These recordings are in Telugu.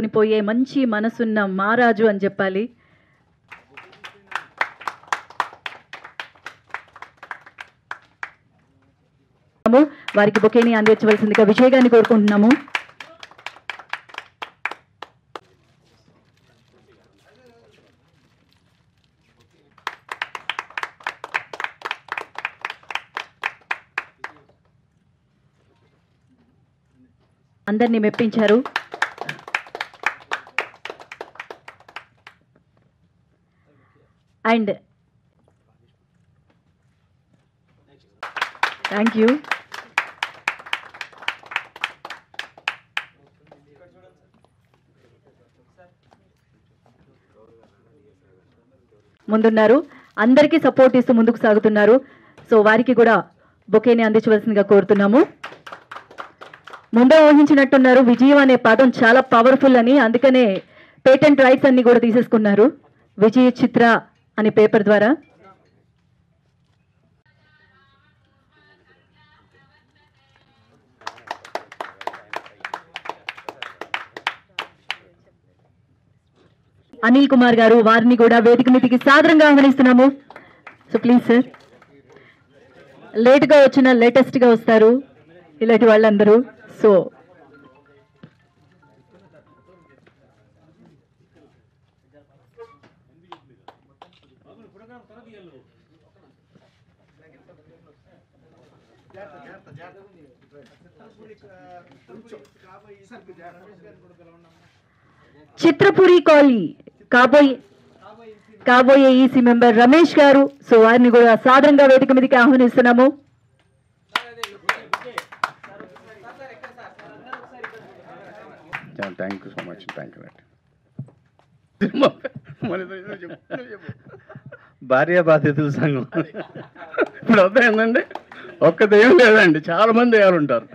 పోయే మంచి మనసున్న మారాజు అని చెప్పాలి. వారికి బొకేని అందించవలసిందిగా విజయ్ గారిని కోరుకుంటున్నాము. అందరినీ మెప్పించారు. And thank you. ముందున్నారు, అందరికీ సపోర్ట్ ఇస్తూ ముందుకు సాగుతున్నారు. సో వారికి కూడా బొకేని అందించవలసిందిగా కోరుతున్నాము. ముందే ఊహించినట్టున్నారు విజయం అనే పదం చాలా పవర్ఫుల్ అని, అందుకనే పేటెంట్ రైట్స్ అన్ని కూడా తీసేసుకున్నారు విజయ చిత్ర అనే పేపర్ ద్వారా. అనిల్ కుమార్ గారు, వారిని కూడా వేదిక మీదకి సాదరంగా ఆహ్వానిస్తున్నాము. సో ప్లీజ్ సార్, లేట్గా వచ్చిన లేటెస్ట్గా వస్తారు ఇలాంటి వాళ్ళందరూ. సో చిత్రపురి కాలనీ కాబోయే EC member Ramesh garu. So వారిని కూడా సాదరంగా వేదిక మీదకి ఆహ్వానిస్తున్నాము. Thank you so much. Thank you. భార్య బాధితుల సంఘం ఇప్పుడు అర్థమైందండి. ఒక్క దెయ్యం లేదండి, చాలా మంది దెయ్యాలు ఉంటారు.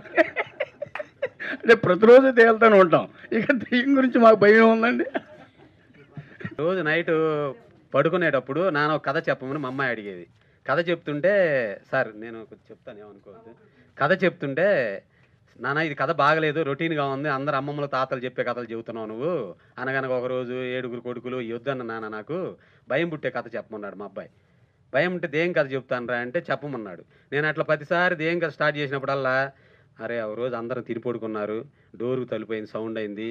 అంటే ప్రతిరోజు తేలుతూనే ఉంటాం. ఇక దెయ్యం గురించి మాకు భయం ఉందండి. రోజు నైట్ పడుకునేటప్పుడు నాన్న ఒక కథ చెప్పమని మా అమ్మాయి అడిగేది. కథ చెప్తుంటే, సార్ నేను చెప్తాను ఏమనుకోవద్దు, కథ చెప్తుంటే నాన్న ఇది కథ బాగలేదు, రొటీన్గా ఉంది, అందరు అమ్మమ్మలు తాతలు చెప్పే కథలు చెబుతున్నావు నువ్వు, అనగనగా ఒకరోజు 7 కొడుకులు యొద్దన్న నాన్న నాకు భయం పుట్టే కథ చెప్పమన్నాడు మా అబ్బాయి. భయం ఉంటే దేం కథ చెప్తాను రా అంటే చెప్పమన్నాడు. నేను అట్లా ప్రతిసారి దేం కథ స్టార్ట్ చేసినప్పుడల్లా, అరే ఆ రోజు అందరం తిని పడుకున్నారు, డోరు తలుపోయింది, సౌండ్ అయింది,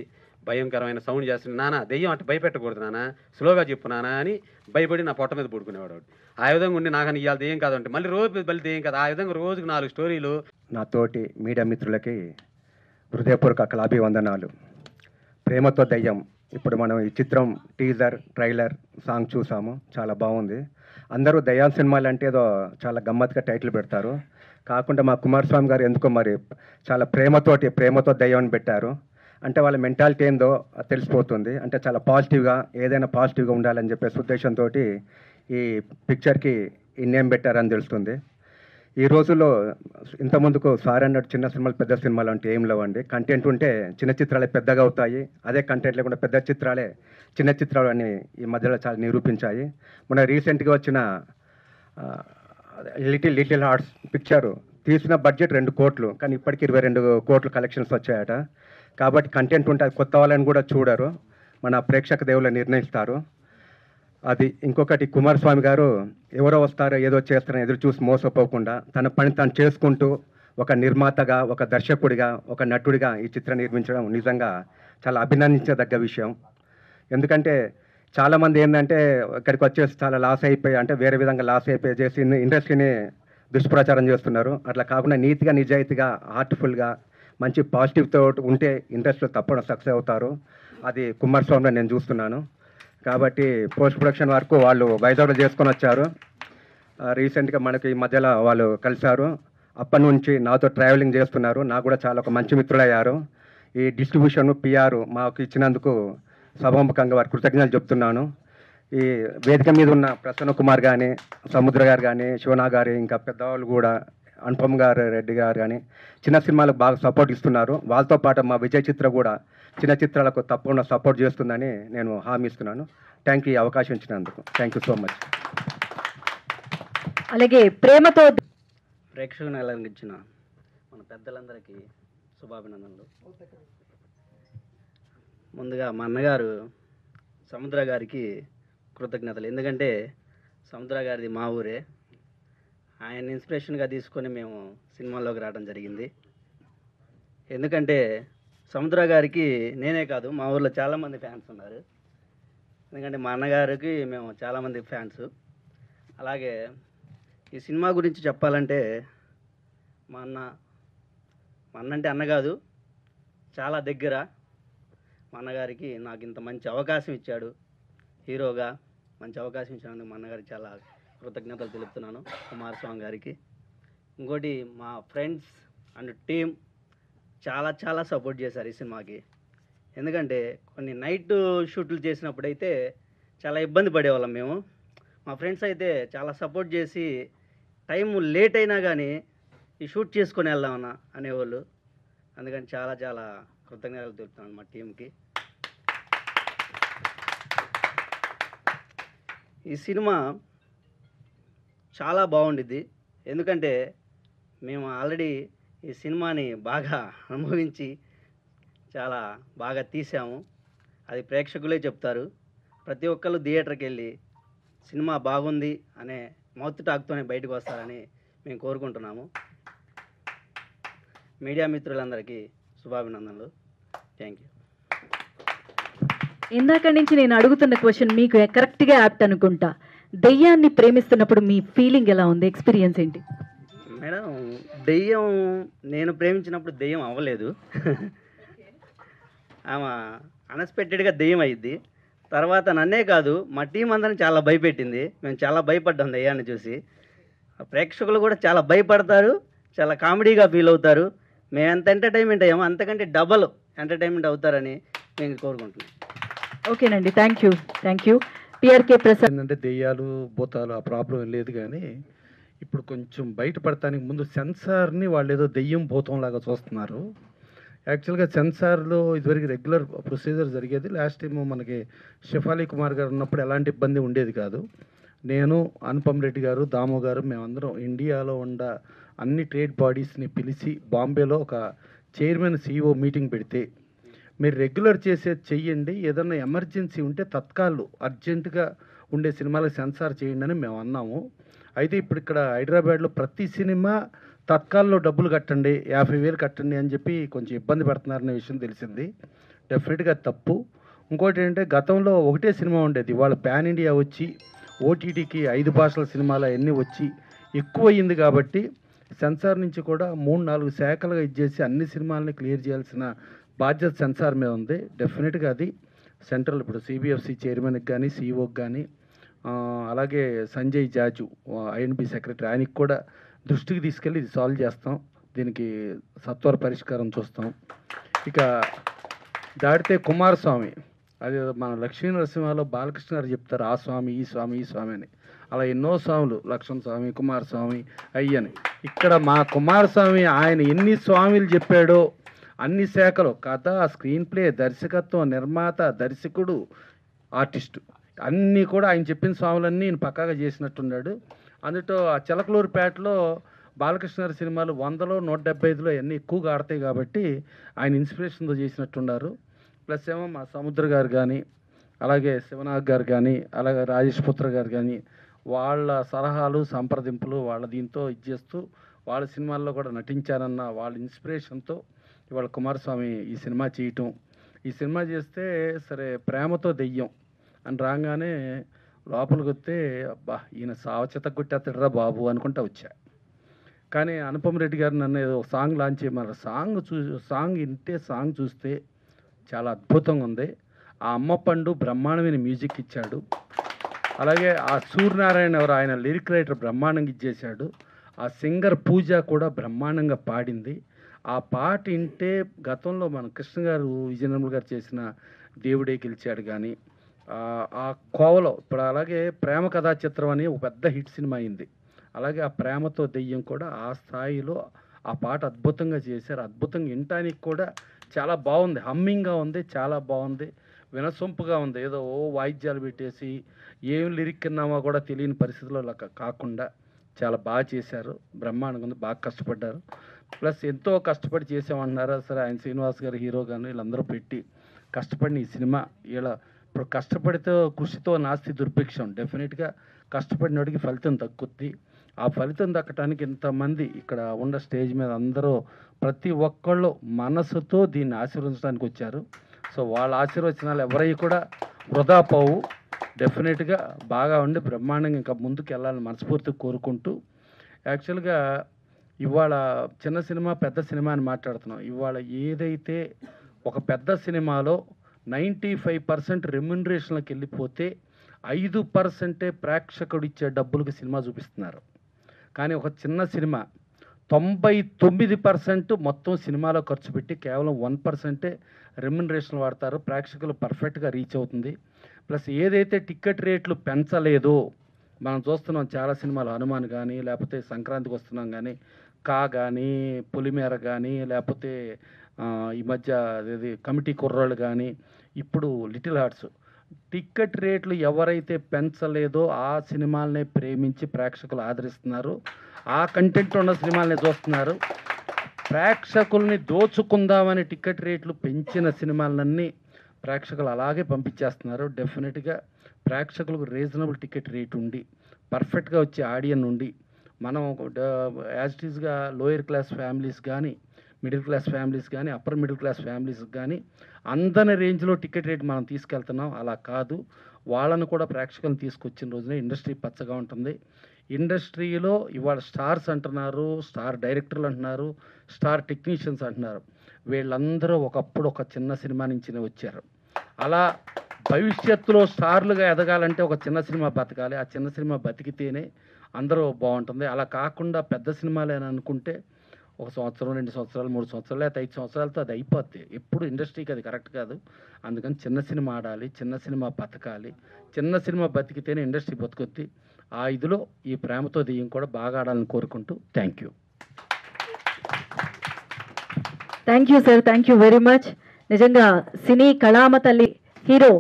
భయంకరమైన సౌండ్ చేస్తుంది, నాన్న దెయ్యం అంటే భయపెట్టకూడదు నాన్న, స్లోగా చెప్పు నాన్న అని భయపడి నా పొట్ట మీద పడుకునేవాడు. ఆ విధంగా ఉండి నాకు ఇవాళ దెయ్యం కాదు అంటే మళ్ళీ రోజు మళ్ళీ దెయ్యం కదా, ఆ విధంగా రోజుకు 4 స్టోరీలు. నా తోటి మీడియా మిత్రులకి హృదయపూర్వక కళాభివందనాలు. ప్రేమతో దయ్యం, ఇప్పుడు మనం ఈ చిత్రం టీజర్ ట్రైలర్ సాంగ్ చూసాము, చాలా బాగుంది. అందరూ దయ్యాల సినిమాలు అంటే ఏదో చాలా గమ్మత్తుగా టైటిల్ పెడతారు, కాకుండా మా కుమారస్వామి గారు ఎందుకో మరి చాలా ప్రేమతో దయ్యాన్ని పెట్టారు. అంటే వాళ్ళ మెంటాలిటీ ఏందో తెలిసిపోతుంది. అంటే చాలా పాజిటివ్గా, ఏదైనా పాజిటివ్గా ఉండాలని చెప్పేసి ఉద్దేశంతో ఈ పిక్చర్కి ఈ నేమ్ పెట్టారని తెలుస్తుంది. ఈ రోజుల్లో ఇంతకుముందుకు సార్ అన్నట్టు చిన్న సినిమాలు పెద్ద సినిమాలు అంటే ఏం లేవండి. కంటెంట్ ఉంటే చిన్న చిత్రాలే పెద్దగా అవుతాయి, అదే కంటెంట్ లేకుండా పెద్ద చిత్రాలే చిన్న చిత్రాలు అని ఈ మధ్యలో చాలా నిరూపించాయి. మన రీసెంట్గా వచ్చిన లిటిల్ హార్ట్స్ పిక్చరు తీసిన బడ్జెట్ 2 కోట్లు, కానీ ఇప్పటికి 22 కోట్లు కలెక్షన్స్ వచ్చాయట. కాబట్టి కంటెంట్ ఉంటే కొత్త వాళ్ళని కూడా చూడరు, మన ప్రేక్షక దేవుళ్ళు నిర్ణయిస్తారు. అది ఇంకొకటి, కుమారస్వామి గారు ఎవరో వస్తారో ఏదో చేస్తారని ఎదురు చూసి మోసపోకుండా తన పని తాను చేసుకుంటూ ఒక నిర్మాతగా, ఒక దర్శకుడిగా, ఒక నటుడిగా ఈ చిత్రం నిర్మించడం నిజంగా చాలా అభినందించదగ్గ విషయం. ఎందుకంటే చాలామంది ఏంటంటే ఇక్కడికి వచ్చేసి చాలా లాస్ అయిపోయి, అంటే వేరే విధంగా లాస్ అయిపోయి చేసి ఇండస్ట్రీని దుష్ప్రచారం చేస్తున్నారు. అట్లా కాకుండా నీతిగా, నిజాయితీగా, హార్ట్ఫుల్గా, మంచి పాజిటివ్తో ఉంటే ఇండస్ట్రీలో తప్పకుండా సక్సెస్ అవుతారు. అది కుమారస్వామిలో నేను చూస్తున్నాను. కాబట్టి పోస్ట్ ప్రొడక్షన్ వరకు వాళ్ళు వైజాగ్లో చేసుకొని వచ్చారు. రీసెంట్గా మనకి ఈ మధ్యలో వాళ్ళు కలిశారు. అప్పటి నుంచి నాతో ట్రావెలింగ్ చేస్తున్నారు. నాకు కూడా చాలా ఒక మంచి మిత్రులయ్యారు. ఈ డిస్ట్రిబ్యూషన్ పిఆర్ మాకు ఇచ్చినందుకు సభాముఖంగా వారి కృతజ్ఞతలు చెప్తున్నాను. ఈ వేదిక మీద ఉన్న ప్రసన్న కుమార్ కానీ, సముద్ర గారు కానీ, శివనా గారు, ఇంకా పెద్దవాళ్ళు కూడా అనుపమ్ గారు, రెడ్డి గారు కానీ చిన్న సినిమాలకు బాగా సపోర్ట్ ఇస్తున్నారు. వాళ్ళతో పాటు మా విజయ్ చిత్ర కూడా చిన్న చిత్రాలకు తప్పకుండా సపోర్ట్ చేస్తుందని నేను హామీ ఇస్తున్నాను. థ్యాంక్ యూ, ఈ అవకాశం ఇచ్చినందుకు. Thank you so much. అలాగే ప్రేమతో ప్రేక్షకులను అలంకరించిన మన పెద్దలందరికీ శుభాభినందనలు. ముందుగా మా అన్నగారు సముద్ర గారికి కృతజ్ఞతలు. ఎందుకంటే సముద్ర గారిది మా ఊరే. ఆయన ఇన్స్పిరేషన్గా తీసుకొని మేము సినిమాల్లోకి రావడం జరిగింది. ఎందుకంటే సముద్ర గారికి నేనే కాదు, మా ఊర్లో చాలామంది ఫ్యాన్స్ ఉన్నారు. ఎందుకంటే మా అన్నగారికి మేము చాలామంది ఫ్యాన్స్. అలాగే ఈ సినిమా గురించి చెప్పాలంటే మా అన్న అంటే అన్న కాదు, చాలా దగ్గర. మా అన్నగారికి నాకు ఇంత మంచి అవకాశం ఇచ్చాడు, హీరోగా మంచి అవకాశం ఇచ్చినందుకు మా అన్నగారికి చాలా కృతజ్ఞతలు తెలుపుతున్నాను, కుమారస్వామి గారికి. ఇంకోటి మా ఫ్రెండ్స్ అండ్ టీం చాలా చాలా సపోర్ట్ చేశారు ఈ సినిమాకి. ఎందుకంటే కొన్ని నైట్ షూట్లు చేసినప్పుడు అయితే చాలా ఇబ్బంది పడేవాళ్ళం మేము. మా ఫ్రెండ్స్ అయితే చాలా సపోర్ట్ చేసి టైం లేట్ అయినా కానీ ఈ షూట్ చేసుకొని వెళ్దామన్నా అనేవాళ్ళు. అందుకని చాలా చాలా కృతజ్ఞతలు తెలుపుతున్నాను మా టీంకి. ఈ సినిమా చాలా బాగుండిద్ది. ఎందుకంటే మేము ఆల్రెడీ ఈ సినిమాని బాగా అనుభవించి చాలా బాగా తీసాము. అది ప్రేక్షకులే చెప్తారు. ప్రతి ఒక్కళ్ళు థియేటర్కి వెళ్ళి సినిమా బాగుంది అనే మౌత్ టాక్తోనే బయటకు వస్తారని మేము కోరుకుంటున్నాము. మీడియా మిత్రులందరికీ శుభాభినందనలు. Thank you. ఇందాక నుంచి నేను అడుగుతున్న క్వశ్చన్ మీకు కరెక్ట్గా యాప్ట్ అనుకుంటా. దెయ్యాన్ని ప్రేమిస్తున్నప్పుడు మీ ఫీలింగ్ ఎలా ఉంది, ఎక్స్పీరియన్స్ ఏంటి? మేడం, దెయ్యం నేను ప్రేమించినప్పుడు దెయ్యం అవ్వలేదు. ఆమె అన్ఎక్స్పెక్టెడ్గా దెయ్యం అయ్యిద్ది. తర్వాత నన్నే కాదు మా టీం అందరిని చాలా భయపెట్టింది. మేము చాలా భయపడ్డాం దెయ్యాన్ని చూసి. ప్రేక్షకులు కూడా చాలా భయపడతారు, చాలా కామెడీగా ఫీల్ అవుతారు. మేము ఎంత ఎంటర్టైన్మెంట్ అయ్యామో అంతకంటే డబల్ ఎంటర్టైన్మెంట్ అవుతారని మేము కోరుకుంటున్నాం. ఓకేనండి, థ్యాంక్ యూ. పిఆర్కే ప్రసాద్. ఏంటంటే దెయ్యాలు భూతాలు ఆ ప్రాబ్లం లేదు, కానీ ఇప్పుడు కొంచెం బయటపడటానికి ముందు సెన్సార్ని వాళ్ళు ఏదో దెయ్యం భూతం లాగా చూస్తున్నారు. యాక్చువల్గా సెన్సార్లో ఇదివరకు రెగ్యులర్ ప్రొసీజర్ జరిగేది. లాస్ట్ టైం మనకి షెఫాలి కుమార్ గారు ఉన్నప్పుడు ఎలాంటి ఇబ్బంది ఉండేది కాదు. నేను, అనుపమ్ రెడ్డి గారు, దాము గారు మేమందరం ఇండియాలో ఉన్న అన్ని ట్రేడ్ బాడీస్ని పిలిచి బాంబేలో ఒక చైర్మన్ CEO మీటింగ్ పెడితే, మీరు రెగ్యులర్ చేసేది చెయ్యండి, ఏదన్నా ఎమర్జెన్సీ ఉంటే తత్కాలు అర్జెంటుగా ఉండే సినిమాలకు సెన్సార్ చేయండి అని మేము అన్నాము. అయితే ఇప్పుడు ఇక్కడ హైదరాబాద్లో ప్రతి సినిమా తత్కాల్లో డబ్బులు కట్టండి, 50,000 కట్టండి అని చెప్పి కొంచెం ఇబ్బంది పడుతున్నారనే విషయం తెలిసింది. డెఫినెట్గా తప్పు. ఇంకోటి ఏంటంటే గతంలో ఒకటే సినిమా ఉండేది, వాళ్ళ పాన్ ఇండియా వచ్చి OTTకి 5 భాషల సినిమాలు అవన్నీ వచ్చి ఎక్కువ అయ్యింది. కాబట్టి సెన్సార్ నుంచి కూడా 3-4 శాఖలుగా ఇచ్చేసి అన్ని సినిమాలని క్లియర్ చేయాల్సిన బాధ్యత సెన్సార్ మీద ఉంది. డెఫినెట్గా అది సెంట్రల్ ఇప్పుడు CBFC చైర్మన్కి కానీ CEOకి కానీ అలాగే సంజయ్ జాజు INB సెక్రటరీ ఆయనకి కూడా దృష్టికి తీసుకెళ్ళి ఇది సాల్వ్ చేస్తాం, దీనికి సత్వర పరిష్కారం చూస్తాం. ఇక దాటితే కుమారస్వామి, అది మన లక్ష్మీ నరసింహలో బాలకృష్ణ గారు చెప్తారు ఆ స్వామి ఈ స్వామి ఈ స్వామి అని. అలా ఎన్నో స్వాములు, లక్ష్మణ స్వామి, కుమారస్వామి అయ్యని. ఇక్కడ మా కుమారస్వామి ఆయన ఎన్ని స్వామిలు చెప్పాడో అన్ని శాఖలు, కథ, స్క్రీన్ ప్లే, దర్శకత్వం, నిర్మాత, దర్శకుడు, ఆర్టిస్టు అన్నీ కూడా ఆయన చెప్పిన స్వాములన్నీ నేను పక్కాగా చేసినట్టున్నాడు. అందులో ఆ చిలకలూరుపేటలో బాలకృష్ణ గారి సినిమాలు 100లో 175లో అన్నీ ఎక్కువగా ఆడతాయి కాబట్టి ఆయన ఇన్స్పిరేషన్తో చేసినట్టున్నారు. ప్లస్ ఏమో మా సముద్ర గారు కానీ, అలాగే శివనాగ్ గారు కానీ, అలాగే రాజేష్ పుత్ర గారు కానీ వాళ్ళ సలహాలు సంప్రదింపులు వాళ్ళ దీంతో ఇచ్చేస్తూ వాళ్ళ సినిమాల్లో కూడా నటించారన్న వాళ్ళ ఇన్స్పిరేషన్తో ఇవాళ కుమారస్వామి ఈ సినిమా చేయటం. ఈ సినిమా చేస్తే సరే ప్రేమతో దెయ్యం అని రాగానే లోపలికి వస్తే అబ్బా ఈయన సావచేత కొట్టేస్తాడరా బాబు అనుకుంటా వచ్చా. కానీ అనుపమ్ రెడ్డి గారు నన్ను ఏదో సాంగ్ లాంచ్ చేయమన్నారు. సాంగ్ చూస్తే చాలా అద్భుతంగా ఉంది. ఆ అమ్మ పండు బ్రహ్మాండమైన మ్యూజిక్ ఇచ్చాడు. అలాగే ఆ సూర్యనారాయణ ఎవరు ఆయన లిరిక్ రైటర్ బ్రహ్మాండంగా ఇచ్చేశాడు. ఆ సింగర్ పూజ కూడా బ్రహ్మాండంగా పాడింది. ఆ పాట వింటే గతంలో మన కృష్ణ గారు, విజయనిర్మల్ గారు చేసిన దేవుడే గెలిచాడు కానీ ఆ కోవలో ఇప్పుడు అలాగే ప్రేమ కథా చిత్రం అని ఒక పెద్ద హిట్ సినిమా అయింది. అలాగే ఆ ప్రేమతో దెయ్యం కూడా ఆ స్థాయిలో ఆ పాట అద్భుతంగా చేశారు. అద్భుతంగా వినటానికి కూడా చాలా బాగుంది, హమ్మింగ్గా ఉంది, చాలా బాగుంది, వినసొంపుగా ఉంది. ఏదో వాయిద్యాలు పెట్టేసి ఏం లిరిక్ విన్నామో కూడా తెలియని పరిస్థితుల్లో కాకుండా చాలా బాగా చేశారు. బ్రహ్మాండంగా ఉంది, బాగా కష్టపడ్డారు. ప్లస్ ఎంతో కష్టపడి చేసామంటున్నారు. సరే ఆయన శ్రీనివాస్ గారు హీరో కానీ వీళ్ళందరూ పెట్టి కష్టపడిన ఈ సినిమా ఇలా ఇప్పుడు కష్టపడితే కృషితో నాస్తి దుర్భిక్షం. డెఫినెట్గా కష్టపడినోడికి ఫలితం దక్కుద్ది. ఆ ఫలితం దక్కడానికి ఇంతమంది ఇక్కడ ఉన్న స్టేజ్ మీద అందరూ ప్రతి ఒక్కళ్ళు మనసుతో దీన్ని ఆశీర్వదించడానికి వచ్చారు. సో వాళ్ళ ఆశీర్వచనాలు ఎవరై కూడా వృధా పోవు. డెఫినెట్గా బాగా ఉండి బ్రహ్మాండంగా ఇంకా ముందుకు వెళ్ళాలని మనస్ఫూర్తిగా కోరుకుంటూ, యాక్చువల్గా ఇవాళ చిన్న సినిమా పెద్ద సినిమా అని మాట్లాడుతున్నాం. ఇవాళ ఏదైతే ఒక పెద్ద సినిమాలో 95% రెమ్యునరేషన్లకు వెళ్ళిపోతే 5% ప్రేక్షకుడు ఇచ్చే డబ్బులకు సినిమా చూపిస్తున్నారు. కానీ ఒక చిన్న సినిమా 99% మొత్తం సినిమాలో ఖర్చు పెట్టి కేవలం 1% రెమ్యునరేషన్ వాడతారు. ప్రేక్షకులు పర్ఫెక్ట్గా రీచ్ అవుతుంది. ప్లస్ ఏదైతే టికెట్ రేట్లు పెంచలేదో మనం చూస్తున్నాం చాలా సినిమాలు, హనుమాన్ కానీ లేకపోతే సంక్రాంతికి వస్తున్నాం కానీ, కా కానీ, పులిమేర కానీ, లేకపోతే ఈ మధ్య ఇది కమిటీ కుర్రాళ్ళు కానీ, ఇప్పుడు లిటిల్ హార్ట్స్, టికెట్ రేట్లు ఎవరైతే పెంచలేదో ఆ సినిమాలనే ప్రేమించి ప్రేక్షకులు ఆదరిస్తున్నారు. ఆ కంటెంట్ ఉన్న సినిమాలనే చూస్తున్నారు. ప్రేక్షకుల్ని దోచుకుందామని టికెట్ రేట్లు పెంచిన సినిమాలన్నీ ప్రేక్షకులు అలాగే పంపించేస్తున్నారు. డెఫినెట్గా ప్రేక్షకులకు రీజనబుల్ టికెట్ రేట్ ఉండి పర్ఫెక్ట్గా వచ్చే ఆడియన్ ఉండి మనం యాజ్ ఇట్ ఈస్గా లోయర్ క్లాస్ ఫ్యామిలీస్ కానీ, మిడిల్ క్లాస్ ఫ్యామిలీస్ కానీ, అప్పర్ మిడిల్ క్లాస్ ఫ్యామిలీస్ కానీ అందని రేంజ్లో టికెట్ రేట్ మనం తీసుకెళ్తున్నాం. అలా కాదు, వాళ్ళను కూడా ప్రేక్షకులను తీసుకొచ్చిన రోజునే ఇండస్ట్రీ పచ్చగా ఉంటుంది. ఇండస్ట్రీలో ఇవాళ స్టార్స్ అంటున్నారు, స్టార్ డైరెక్టర్లు అంటున్నారు, స్టార్ టెక్నీషియన్స్ అంటున్నారు. వీళ్ళందరూ ఒకప్పుడు ఒక చిన్న సినిమా నుంచినే వచ్చారు. అలా భవిష్యత్తులో స్టార్లుగా ఎదగాలంటే ఒక చిన్న సినిమా బతకాలి. ఆ చిన్న సినిమా బతికితేనే అందరూ బాగుంటుంది. అలా కాకుండా పెద్ద సినిమాలేని అనుకుంటే 1 సంవత్సరం, 2 సంవత్సరాలు, 3 సంవత్సరాలు, లేకపోతే 5 సంవత్సరాలతో అది అయిపోద్ది. ఎప్పుడు ఇండస్ట్రీకి అది కరెక్ట్ కాదు. అందుకని చిన్న సినిమా ఆడాలి, చిన్న సినిమా బతకాలి. చిన్న సినిమా బతికితేనే ఇండస్ట్రీ బతుకొద్ది. ఆ ఇదిలో ఈ ప్రేమతో దెయ్యం కూడా బాగా ఆడాలని కోరుకుంటూ thank you. Thank you sir, thank you very much. నిజంగా సినీ కళామ తల్లి హీరో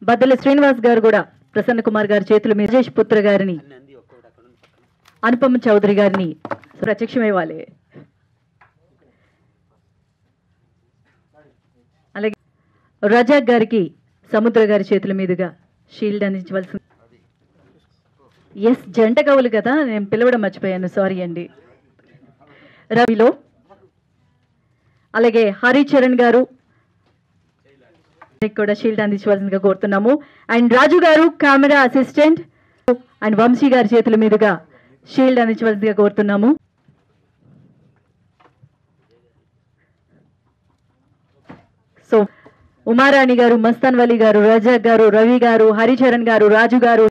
బద్దల శ్రీనివాస్ గారు కూడా ప్రసన్న కుమార్ గారి చేతుల మీద రాజేష్ పుత్ర గారిని, అనుపమ చౌదరి గారిని ప్రత్యక్షమయ్యాలి. అలాగే రజాక్ గారికి సముద్ర గారి చేతుల మీదుగా షీల్డ్ అందించవలసింది. ఎస్, జంట కవులు కదా, నేను పిలవడం మర్చిపోయాను, సారీ అండి. రవిలో అలాగే హరిచరణ్ గారు కూడా షీల్డ్ అందించవలసిందిగా కోరుతున్నాము. అండ్ రాజు గారు కెమెరా అసిస్టెంట్ అండ్ వంశీ గారి చేతుల మీదుగా షీల్డ్ అందించవలసిందిగా కోరుతున్నాము. సో ఉమారాణి గారు, మస్తాన్ వలి గారు, రజాక్ గారు, రవి గారు, హరిచరణ్ గారు, రాజు గారు,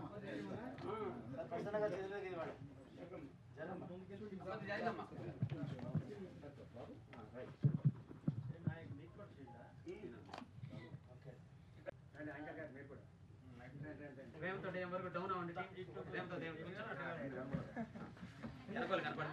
కనపడతా